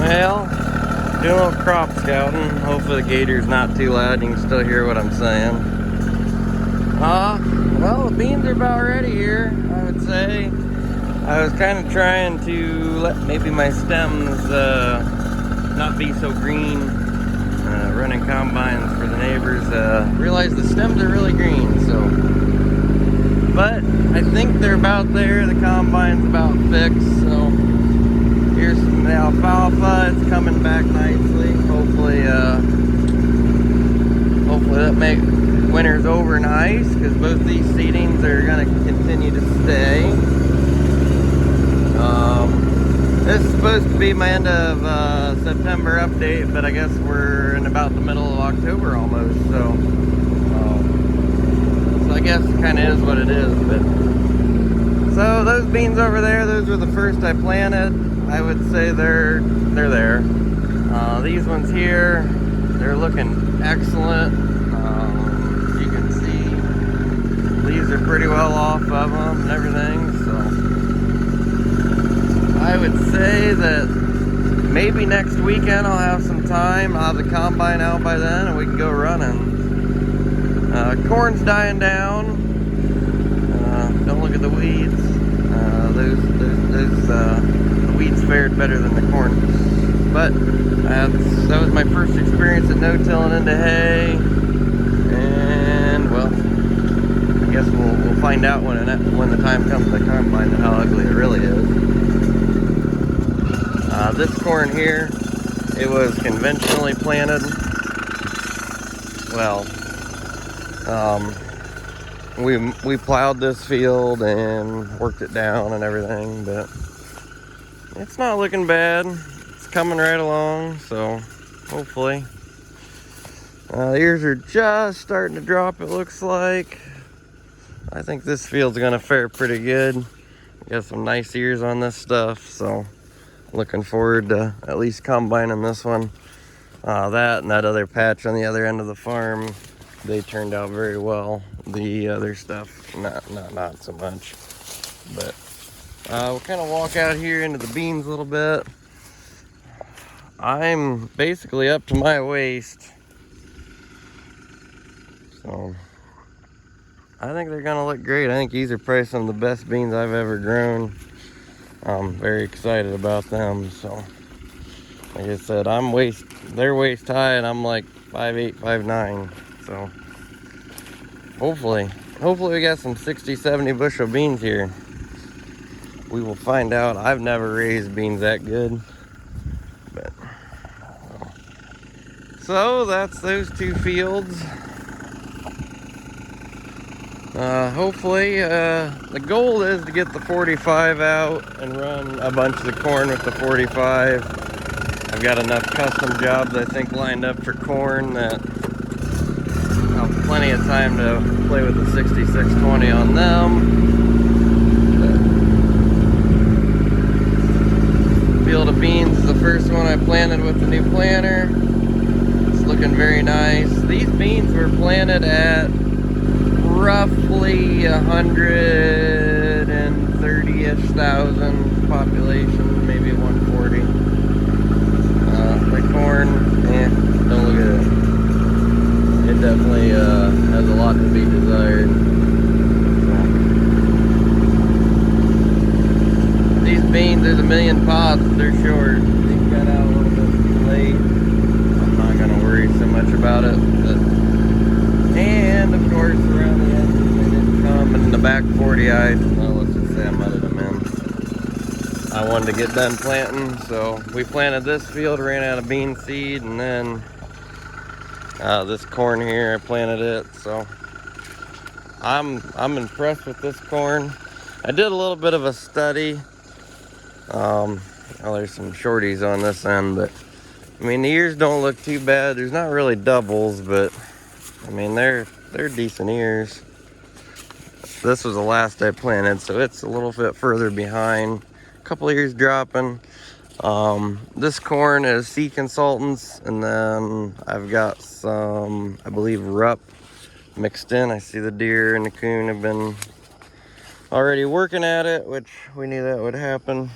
Well, doing a little crop scouting. Hopefully the gator's not too loud. You can still hear what I'm saying. Well, the beans are about ready here, I would say. I was kind of trying to let maybe my stems not be so green, running combines for the neighbors. Realized the stems are really green, so. But I think they're about there. The combine's about fixed, so. Here's some alfalfa. It's coming back nicely. Hopefully that makes winter's over nice, because both these seedings are going to continue to stay. This is supposed to be my end of September update, but I guess we're in about the middle of October almost. So I guess it kind of is what it is. But so those beans over there, those were the first I planted. I would say they're there. These ones here, they're looking excellent. You can see leaves are pretty well off of them and everything. So I would say that maybe next weekend I'll have some time. I'll have the combine out by then and we can go running. Corn's dying down. Don't look at the weeds. The weeds fared better than the corn. But that was my first experience at no-tilling into hay. And well, I guess we'll find out when the time comes to the combine how ugly it really is. This corn here, it was conventionally planted. Well, we plowed this field and worked it down and everything, but it's not looking bad. It's coming right along, so hopefully. The ears are just starting to drop, it looks like. I think this field's gonna fare pretty good. Got some nice ears on this stuff, so looking forward to at least combining this one. That and that other patch on the other end of the farm, they turned out very well. The other stuff, not so much. But we'll kind of walk out here into the beans a little bit. I'm basically up to my waist, so I think they're gonna look great. I think these are probably some of the best beans I've ever grown. I'm very excited about them. So like I said, they're waist high and I'm like 5'8", 5'9". So hopefully we got some 60-70 bushel beans here. We will find out. I've never raised beans that good, but so that's those two fields. Hopefully the goal is to get the 45 out and run a bunch of the corn with the 45. I've got enough custom jobs I think lined up for corn that I'll have plenty of time to play with the 6620 on them. Field of beans is the first one I planted with the new planter. It's looking very nice. These beans were planted at roughly 130-ish thousand population, maybe 140. The corn, don't look at it. It definitely has a lot to be desired. These beans, there's a million pods, but they're short. They got out a little bit late. I'm not gonna worry so much about it. And of course, around the edges, they didn't come. And in the back 40, well, let's just say I mudded them in. I wanted to get done planting, so we planted this field, ran out of bean seed, and then this corn here, I planted it. So I'm impressed with this corn. I did a little bit of a study. Well, there's some shorties on this end, but I mean the ears don't look too bad. There's not really doubles, but I mean they're decent ears. This was the last I planted, so it's a little bit further behind. A couple ears dropping. This corn is Seed Consultants, and then I've got some, I believe, Rupp mixed in. I see the deer and the coon have been already working at it, which we knew that would happen.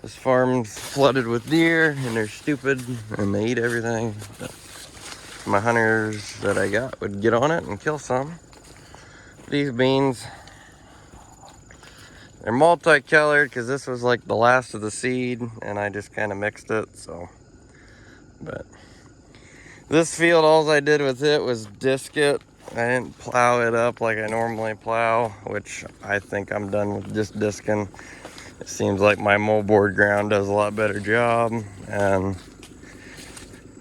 This farm's flooded with deer, and they're stupid, and they eat everything. But my hunters that I got would get on it and kill some. These beans, they're multicolored because this was like the last of the seed, and I just kind of mixed it, so. But this field, all I did with it was disc it. I didn't plow it up like I normally plow, which I think I'm done with just discing. It seems like my moldboard ground does a lot better job, and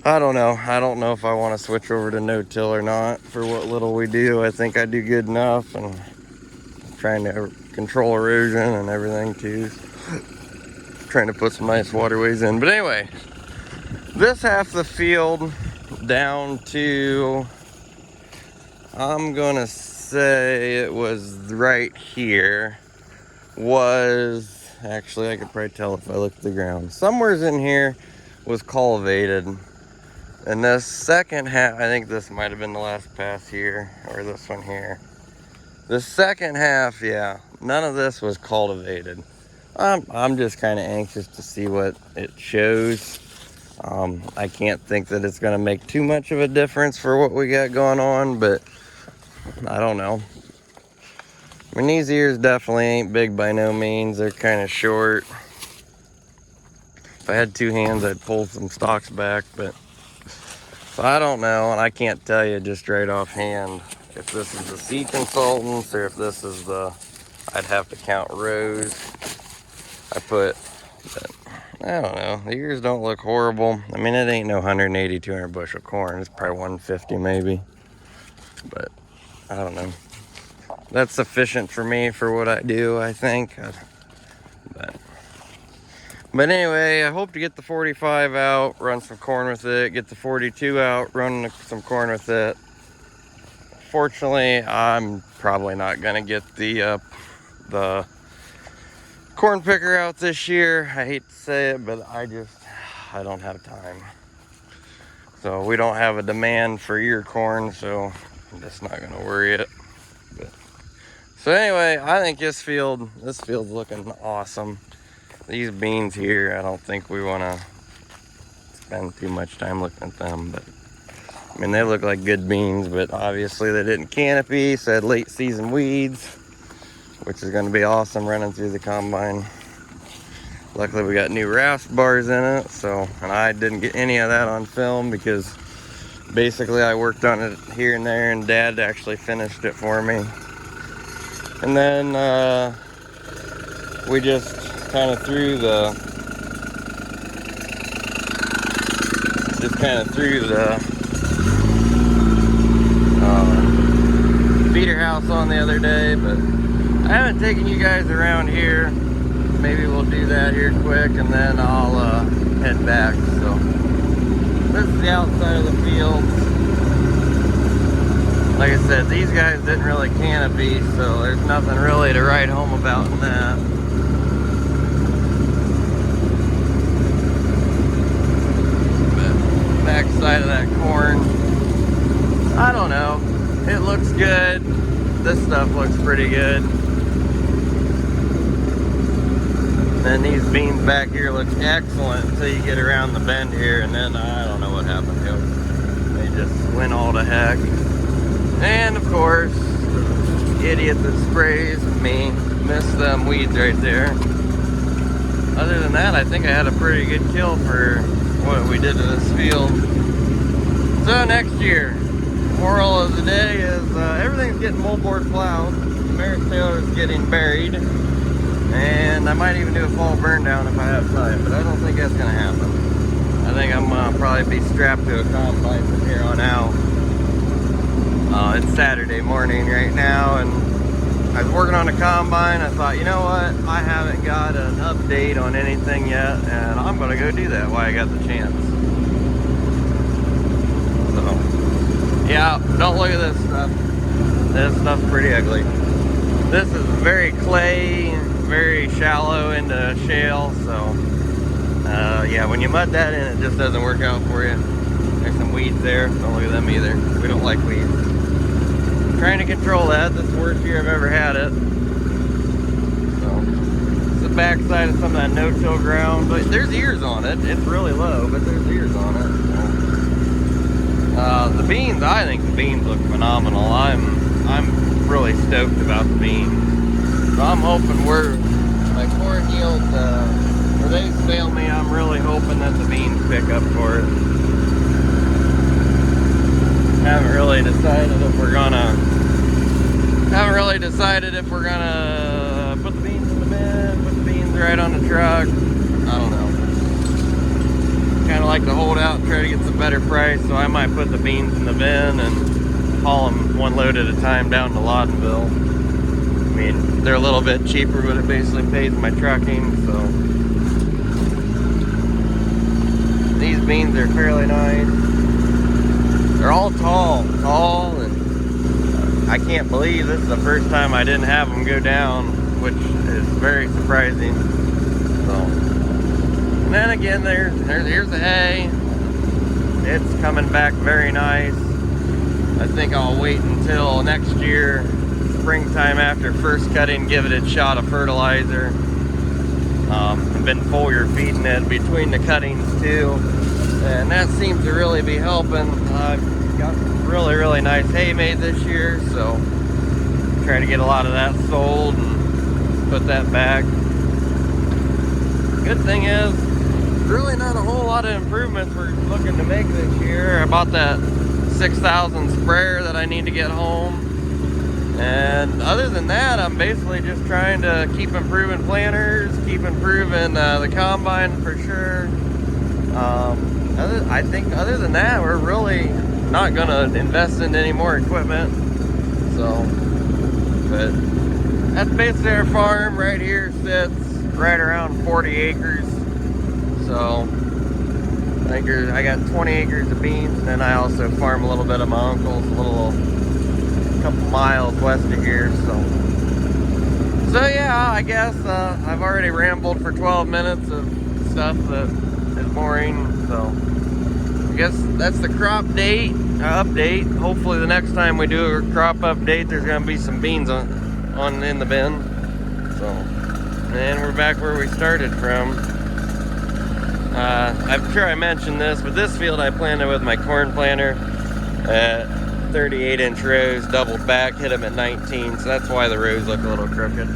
I don't know. I don't know if I want to switch over to no-till or not. For what little we do, I think I do good enough, and I'm trying to control erosion and everything too. Trying to put some nice waterways in. But anyway, this half the field down to, I'm gonna say it was right here, was, actually I could probably tell if I look at the ground. Somewhere's in here was cultivated. And this second half, I think this might have been the last pass here, or this one here. The second half, yeah, none of this was cultivated. I'm just kind of anxious to see what it shows. I can't think that it's gonna make too much of a difference for what we got going on, but I don't know. I mean, these ears definitely ain't big by no means. They're kind of short. If I had two hands, I'd pull some stalks back, but so I don't know, and I can't tell you just right offhand if this is the seed consultants or if this is the, I'd have to count rows I put, but I don't know. The ears don't look horrible. I mean, it ain't no 180, 200 bushel corn. It's probably 150 maybe, but I don't know. That's sufficient for me for what I do, I think. But anyway, I hope to get the 45 out, run some corn with it, get the 42 out, run some corn with it. Fortunately, I'm probably not gonna get the corn picker out this year. I hate to say it, but I don't have time. So we don't have a demand for ear corn, so I'm just not gonna worry it. But, so anyway, I think this field's looking awesome. These beans here, I don't think we want to spend too much time looking at them, but I mean, they look like good beans, but obviously they didn't canopy, so had late season weeds, which is going to be awesome running through the combine. Luckily we got new rasp bars in it, so, and I didn't get any of that on film because basically I worked on it here and there, and Dad actually finished it for me. And then we just kind of threw the feeder house on the other day, but I haven't taken you guys around here. Maybe we'll do that here quick, and then I'll head back. So this is the outside of the field. Like I said, these guys didn't really canopy, so there's nothing really to write home about in that. Back side of that corn, I don't know, it looks good. This stuff looks pretty good. And these beans back here look excellent until you get around the bend here, and then I don't know what happened to them. They just went all to heck. And of course, the idiot that sprays me missed them weeds right there. Other than that, I think I had a pretty good kill for what we did to this field. So next year, moral of the day is everything's getting moldboard plowed. The Maris Taylor is getting buried, and I might even do a fall burn down if I have time, but I don't think that's gonna happen. I think I'm gonna probably be strapped to a combine from here on out. It's Saturday morning right now, and I was working on a combine. I thought, you know what, I haven't got an update on anything yet, and I'm gonna go do that while I got the chance. So yeah, don't look at this stuff. This stuff's pretty ugly. This is very clay, very shallow into shale, so yeah, when you mud that in, it just doesn't work out for you. There's some weeds there. Don't look at them either. We don't like weeds. Trying to control that. This is the worst year I've ever had it. So backside of some of that no-till ground, but there's ears on it. It's really low, but there's ears on it. The beans, I think the beans look phenomenal. I'm really stoked about the beans. So I'm hoping my corn yield, where they fail me, I'm really hoping that the beans pick up for it. Haven't really decided if we're gonna put the beans in the bin, put the beans right on the truck. I don't know. Kind of like to hold out and try to get some better price, so I might put the beans in the bin and haul them one load at a time down to Loudonville. I mean, they're a little bit cheaper, but it basically pays my trucking, so. These beans are fairly nice. They're all tall, and I can't believe this is the first time I didn't have them go down, which is very surprising. So. And then again, here's the hay. It's coming back very nice. I think I'll wait until next year, springtime after first cutting, give it a shot of fertilizer. I've been foliar feeding it between the cuttings too, and that seems to really be helping. I've got really nice hay made this year, so try to get a lot of that sold and put that back. Good thing is, really not a whole lot of improvements we're looking to make this year. I bought that 6,000 sprayer that I need to get home, and other than that, I'm basically just trying to keep improving planters, keep improving the combine for sure. I think other than that, we're really not gonna invest in any more equipment. So, but that's basically our farm. Right here sits right around 40 acres. So I got 20 acres of beans, and then I also farm a little bit of my uncle's, a couple miles west of here. So yeah, I guess I've already rambled for 12 minutes of stuff that is boring. So I guess that's the crop update. Hopefully the next time we do a crop update, there's gonna be some beans in the bin. So, and we're back where we started from. I'm sure I mentioned this, but this field I planted with my corn planter at 38-inch rows, doubled back, hit them at 19, so that's why the rows look a little crooked.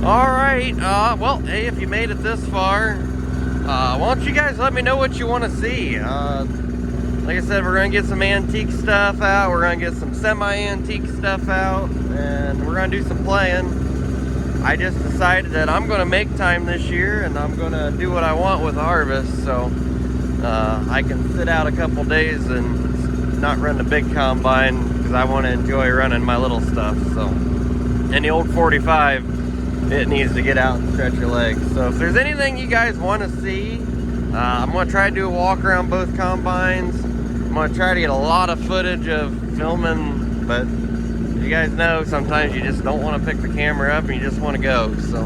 Alright, well, hey, if you made it this far, why don't you guys let me know what you want to see. Like I said, we're going to get some antique stuff out, we're going to get some semi-antique stuff out, and we're going to do some playing. I just decided that I'm going to make time this year, and I'm going to do what I want with the harvest, so I can sit out a couple days and not run the big combine, because I want to enjoy running my little stuff. So, and the old 45, it needs to get out and stretch your legs. So if there's anything you guys want to see, I'm going to try to do a walk around both combines. I'm going to try to get a lot of footage of filming, but you guys know sometimes you just don't want to pick the camera up and you just want to go. So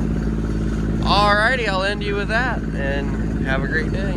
alrighty, I'll end you with that, and have a great day.